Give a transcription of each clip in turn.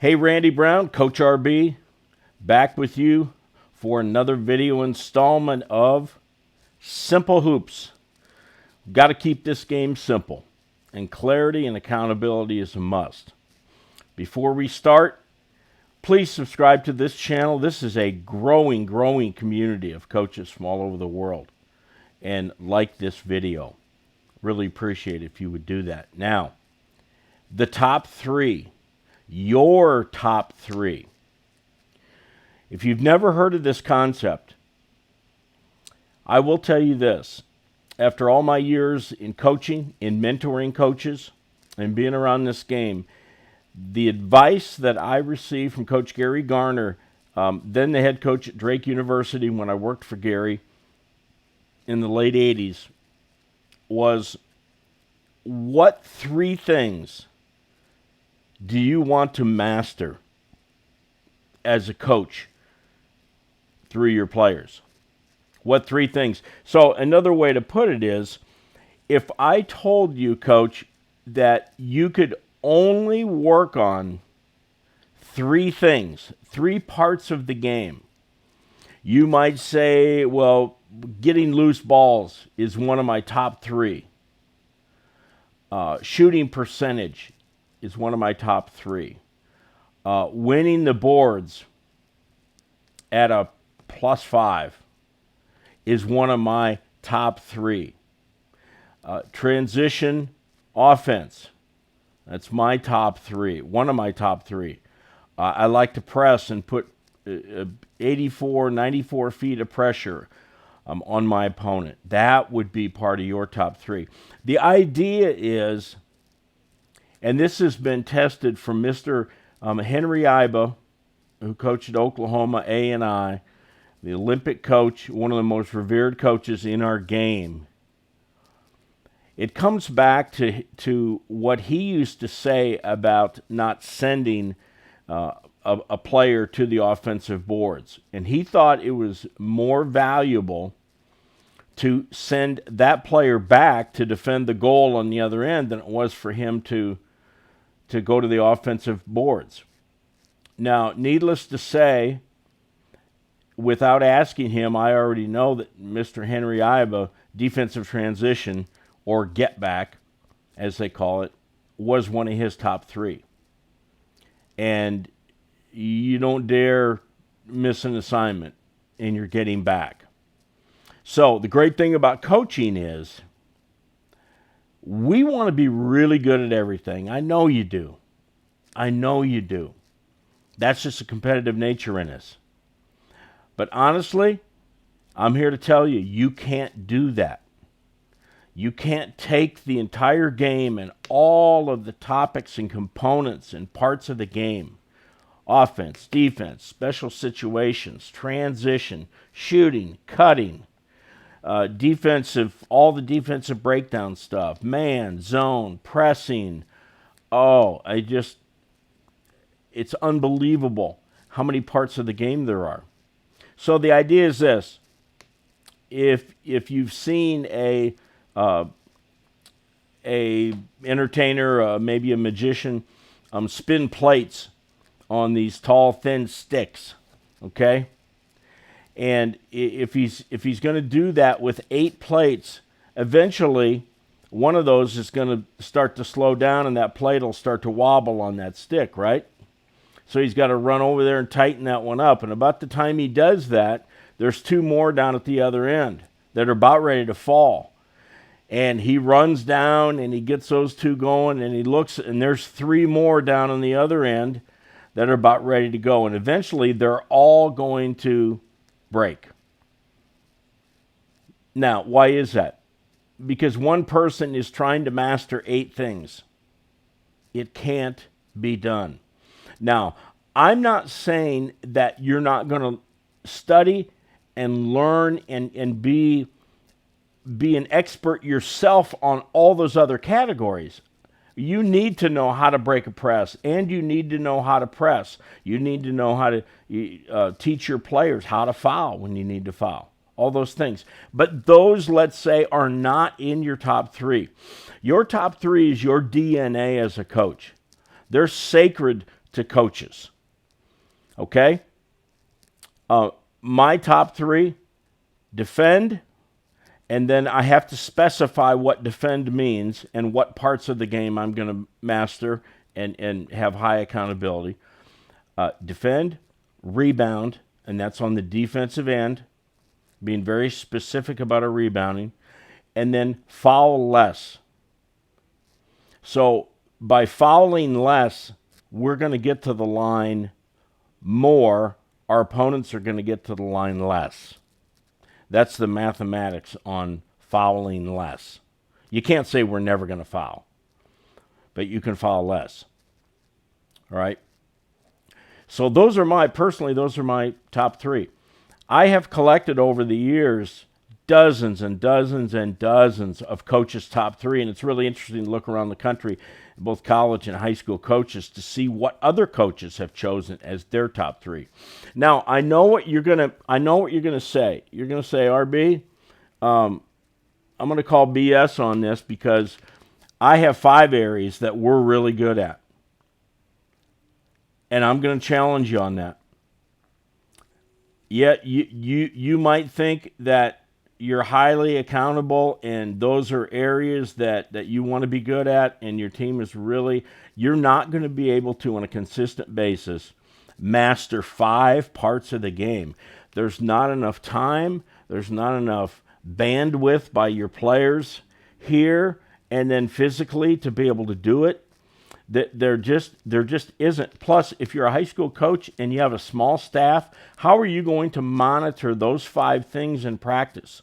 Hey, Randy Brown, Coach RB, back with you for another video installment of Simple Hoops. Got to keep this game simple, and clarity and accountability is a must. Before we start, please subscribe to this channel. This is a growing community of coaches from all over the world. And like this video. Really appreciate it if you would do that. Now, the top three. Your top three. If you've never heard of this concept, I will tell you this. After all my years in coaching, in mentoring coaches, and being around this game, the advice that I received from Coach Gary Garner, then the head coach at Drake University when I worked for Gary in the late 80s, was what three things do you want to master as a coach through your players? What three things? So another way to put it is, if I told you, Coach, that you could only work on three things, three parts of the game, you might say, well, getting loose balls is one of my top three. Shooting percentage is one of my top three. Winning the boards at a +5 is one of my top three. Transition offense, that's my top three, one of my top three. I like to press and put 84, 94 feet of pressure on my opponent. That would be part of your top three. The idea is, and this has been tested from Mr. Henry Iba, who coached at Oklahoma A&I, the Olympic coach, one of the most revered coaches in our game. It comes back to what he used to say about not sending a player to the offensive boards. And he thought it was more valuable to send that player back to defend the goal on the other end than it was for him to go to the offensive boards. Now, needless to say, without asking him, I already know that Mr. Henry Iba, defensive transition, or get back, as they call it, was one of his top three. And you don't dare miss an assignment in your getting back. So the great thing about coaching is we want to be really good at everything. I know you do. I know you do. That's just a competitive nature in us. But honestly, I'm here to tell you, you can't do that. You can't take the entire game and all of the topics and components and parts of the game, offense, defense, special situations, transition, shooting, cutting, defensive, all the defensive breakdown stuff, man, zone, pressing. Oh, it's unbelievable how many parts of the game there are. So the idea is this: if you've seen a entertainer, maybe a magician, spin plates on these tall, thin sticks, okay? And if he's going to do that with 8 plates, eventually one of those is going to start to slow down, and that plate will start to wobble on that stick, right? So he's got to run over there and tighten that one up. And about the time he does that, there's 2 more down at the other end that are about ready to fall. And he runs down and he gets those 2 going, and he looks, and there's 3 more down on the other end that are about ready to go. And eventually they're all going to break. Now, why is that? Because one person is trying to master 8 things. It can't be done. Now, I'm not saying that you're not going to study and learn and be an expert yourself on all those other categories. You need to know how to break a press, and you need to know how to press. You need to know how to teach your players how to foul when you need to foul. All those things. But those, let's say, are not in your top 3. Your top 3 is your DNA as a coach. They're sacred to coaches. Okay? My top 3, defend, and then I have to specify what defend means and what parts of the game I'm going to master and have high accountability. Defend, rebound, and that's on the defensive end, being very specific about our rebounding, and then foul less. So by fouling less, we're going to get to the line more. Our opponents are going to get to the line less. That's the mathematics on fouling less. You can't say we're never going to foul, but you can foul less. All right? So those are my top 3. I have collected over the years dozens and dozens and dozens of coaches' top 3, and it's really interesting to look around the country, both college and high school coaches, to see what other coaches have chosen as their top 3. Now, I know what you're gonna say. You're gonna say, RB, I'm gonna call BS on this because I have 5 areas that we're really good at, and I'm gonna challenge you on that. Yet you might think that you're highly accountable and those are areas that you want to be good at, and your team is really, you're not going to be able to, on a consistent basis, master 5 parts of the game. There's not enough time. There's not enough bandwidth by your players here and then physically to be able to do it. There just isn't. Plus, if you're a high school coach and you have a small staff, how are you going to monitor those 5 things in practice?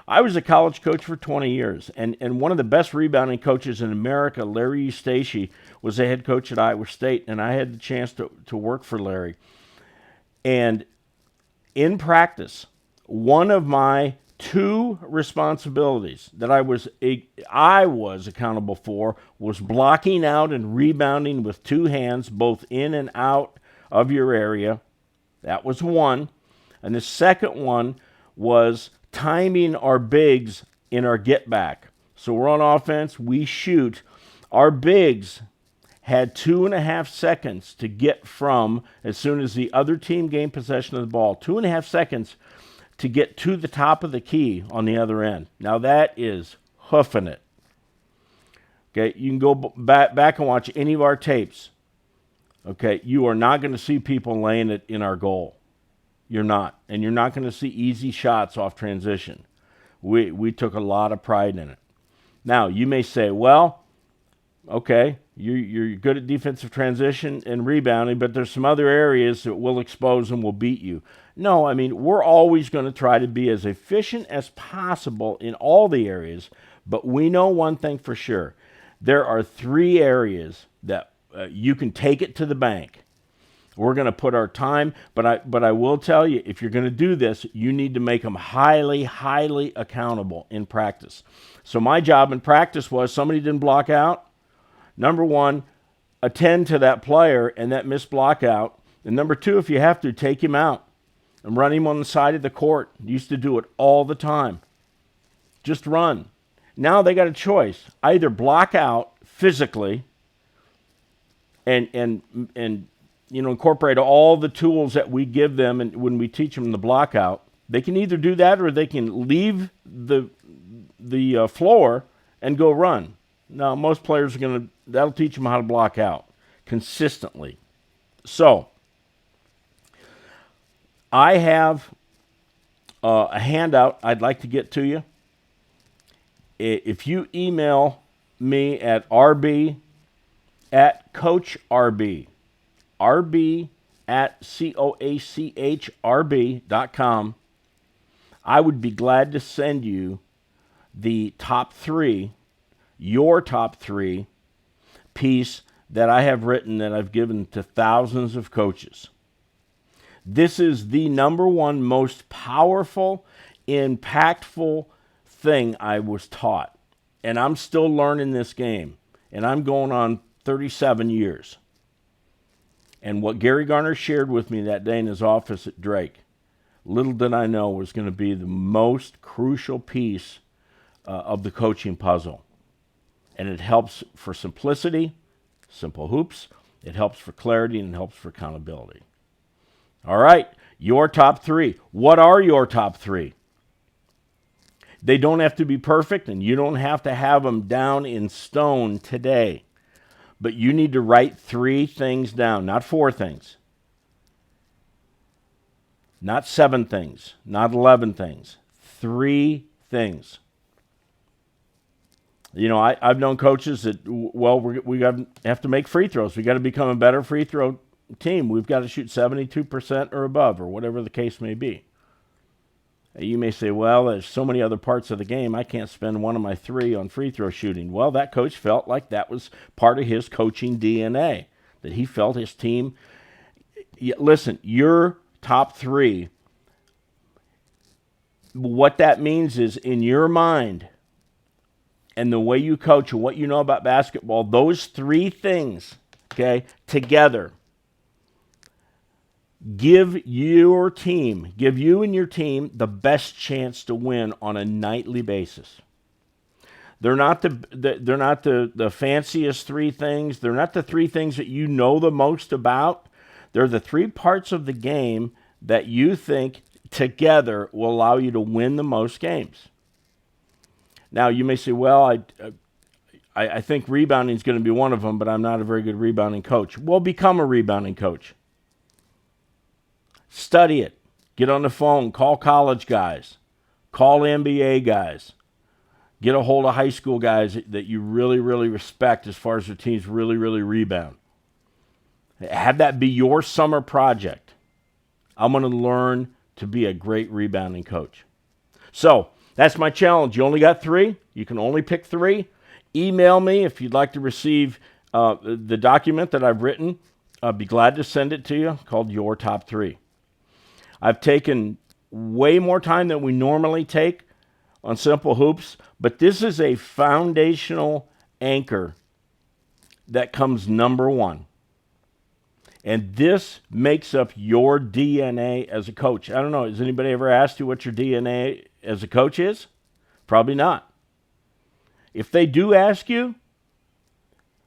I was a college coach for 20 years, and one of the best rebounding coaches in America, Larry Eustachy, was the head coach at Iowa State, and I had the chance to work for Larry. And in practice, one of my 2 responsibilities that I was accountable for was blocking out and rebounding with 2 hands, both in and out of your area. That was one. And the second one was timing our bigs in our get back. So we're on offense, we shoot. Our bigs had 2.5 seconds to get from, as soon as the other team gained possession of the ball, 2.5 seconds to get to the top of the key on the other end. Now that is hoofing it. Okay, you can go back and watch any of our tapes. Okay, you are not going to see people laying it in our goal. You're not. And you're not going to see easy shots off transition. We took a lot of pride in it. Now, you may say, well, okay, you're good at defensive transition and rebounding, but there's some other areas that we'll expose and will beat you. No, I mean, we're always going to try to be as efficient as possible in all the areas, but we know one thing for sure. There are 3 areas that you can take it to the bank. We're going to put our time, but I will tell you, if you're going to do this, you need to make them highly, highly accountable in practice. So my job in practice was, somebody didn't block out, number 1, attend to that player and that missed block out. And number 2, if you have to, take him out and run him on the side of the court. Used to do it all the time. Just run. Now they got a choice. Either block out physically and incorporate all the tools that we give them, and when we teach them the block out, they can either do that or they can leave the floor and go run. Now, most players are that'll teach them how to block out consistently. So, I have a handout I'd like to get to you. If you email me at rb@coachrb, rb@coachrb.com, I would be glad to send you the top 3, your top 3 piece that I have written that I've given to thousands of coaches. This is the number 1 most powerful, impactful thing I was taught. And I'm still learning this game. And I'm going on 37 years. And what Gary Garner shared with me that day in his office at Drake, little did I know was going to be the most crucial piece of the coaching puzzle. And it helps for simplicity, simple hoops, It helps for clarity and it helps for accountability. All right, your top three. What are your top three? They don't have to be perfect, and you don't have to have them down in stone today. But you need to write 3 things down, not 4 things. Not 7 things, not 11 things. 3 things. You know, I've known coaches that, well, we have to make free throws. We got to become a better free throw team. We've got to shoot 72% or above, or whatever the case may be. You may say, well, there's so many other parts of the game, I can't spend one of my 3 on free throw shooting. Well, that coach felt like that was part of his coaching DNA, that he felt his team. Listen, your top 3, what that means is in your mind and the way you coach and what you know about basketball, those 3 things, okay, together, give you and your team the best chance to win on a nightly basis. They're not the fanciest 3 things. They're not the 3 things that you know the most about. They're the 3 parts of the game that you think together will allow you to win the most games. Now, you may say, well, I think rebounding is going to be one of them, but I'm not a very good rebounding coach. Well, become a rebounding coach. Study it. Get on the phone. Call college guys. Call NBA guys. Get a hold of high school guys that you really, really respect as far as their teams really, really rebound. Have that be your summer project. I'm going to learn to be a great rebounding coach. So, that's my challenge. You only got 3. You can only pick 3. Email me if you'd like to receive the document that I've written. I'd be glad to send it to you, called Your Top 3. I've taken way more time than we normally take on Simple Hoops, but this is a foundational anchor that comes number 1. And this makes up your DNA as a coach. I don't know, has anybody ever asked you what your DNA as a coach is? Probably not. If they do ask you,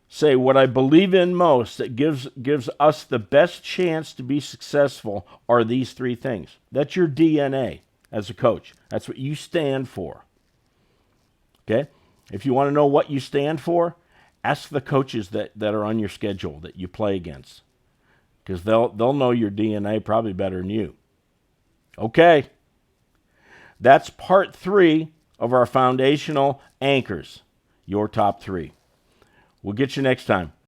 say, what I believe in most that gives us the best chance to be successful are these 3 things. That's your DNA as a coach. That's what you stand for. Okay? If you want to know what you stand for, ask the coaches that are on your schedule that you play against, because they'll know your DNA probably better than you. Okay. That's part 3 of our foundational anchors, your top 3. We'll get you next time.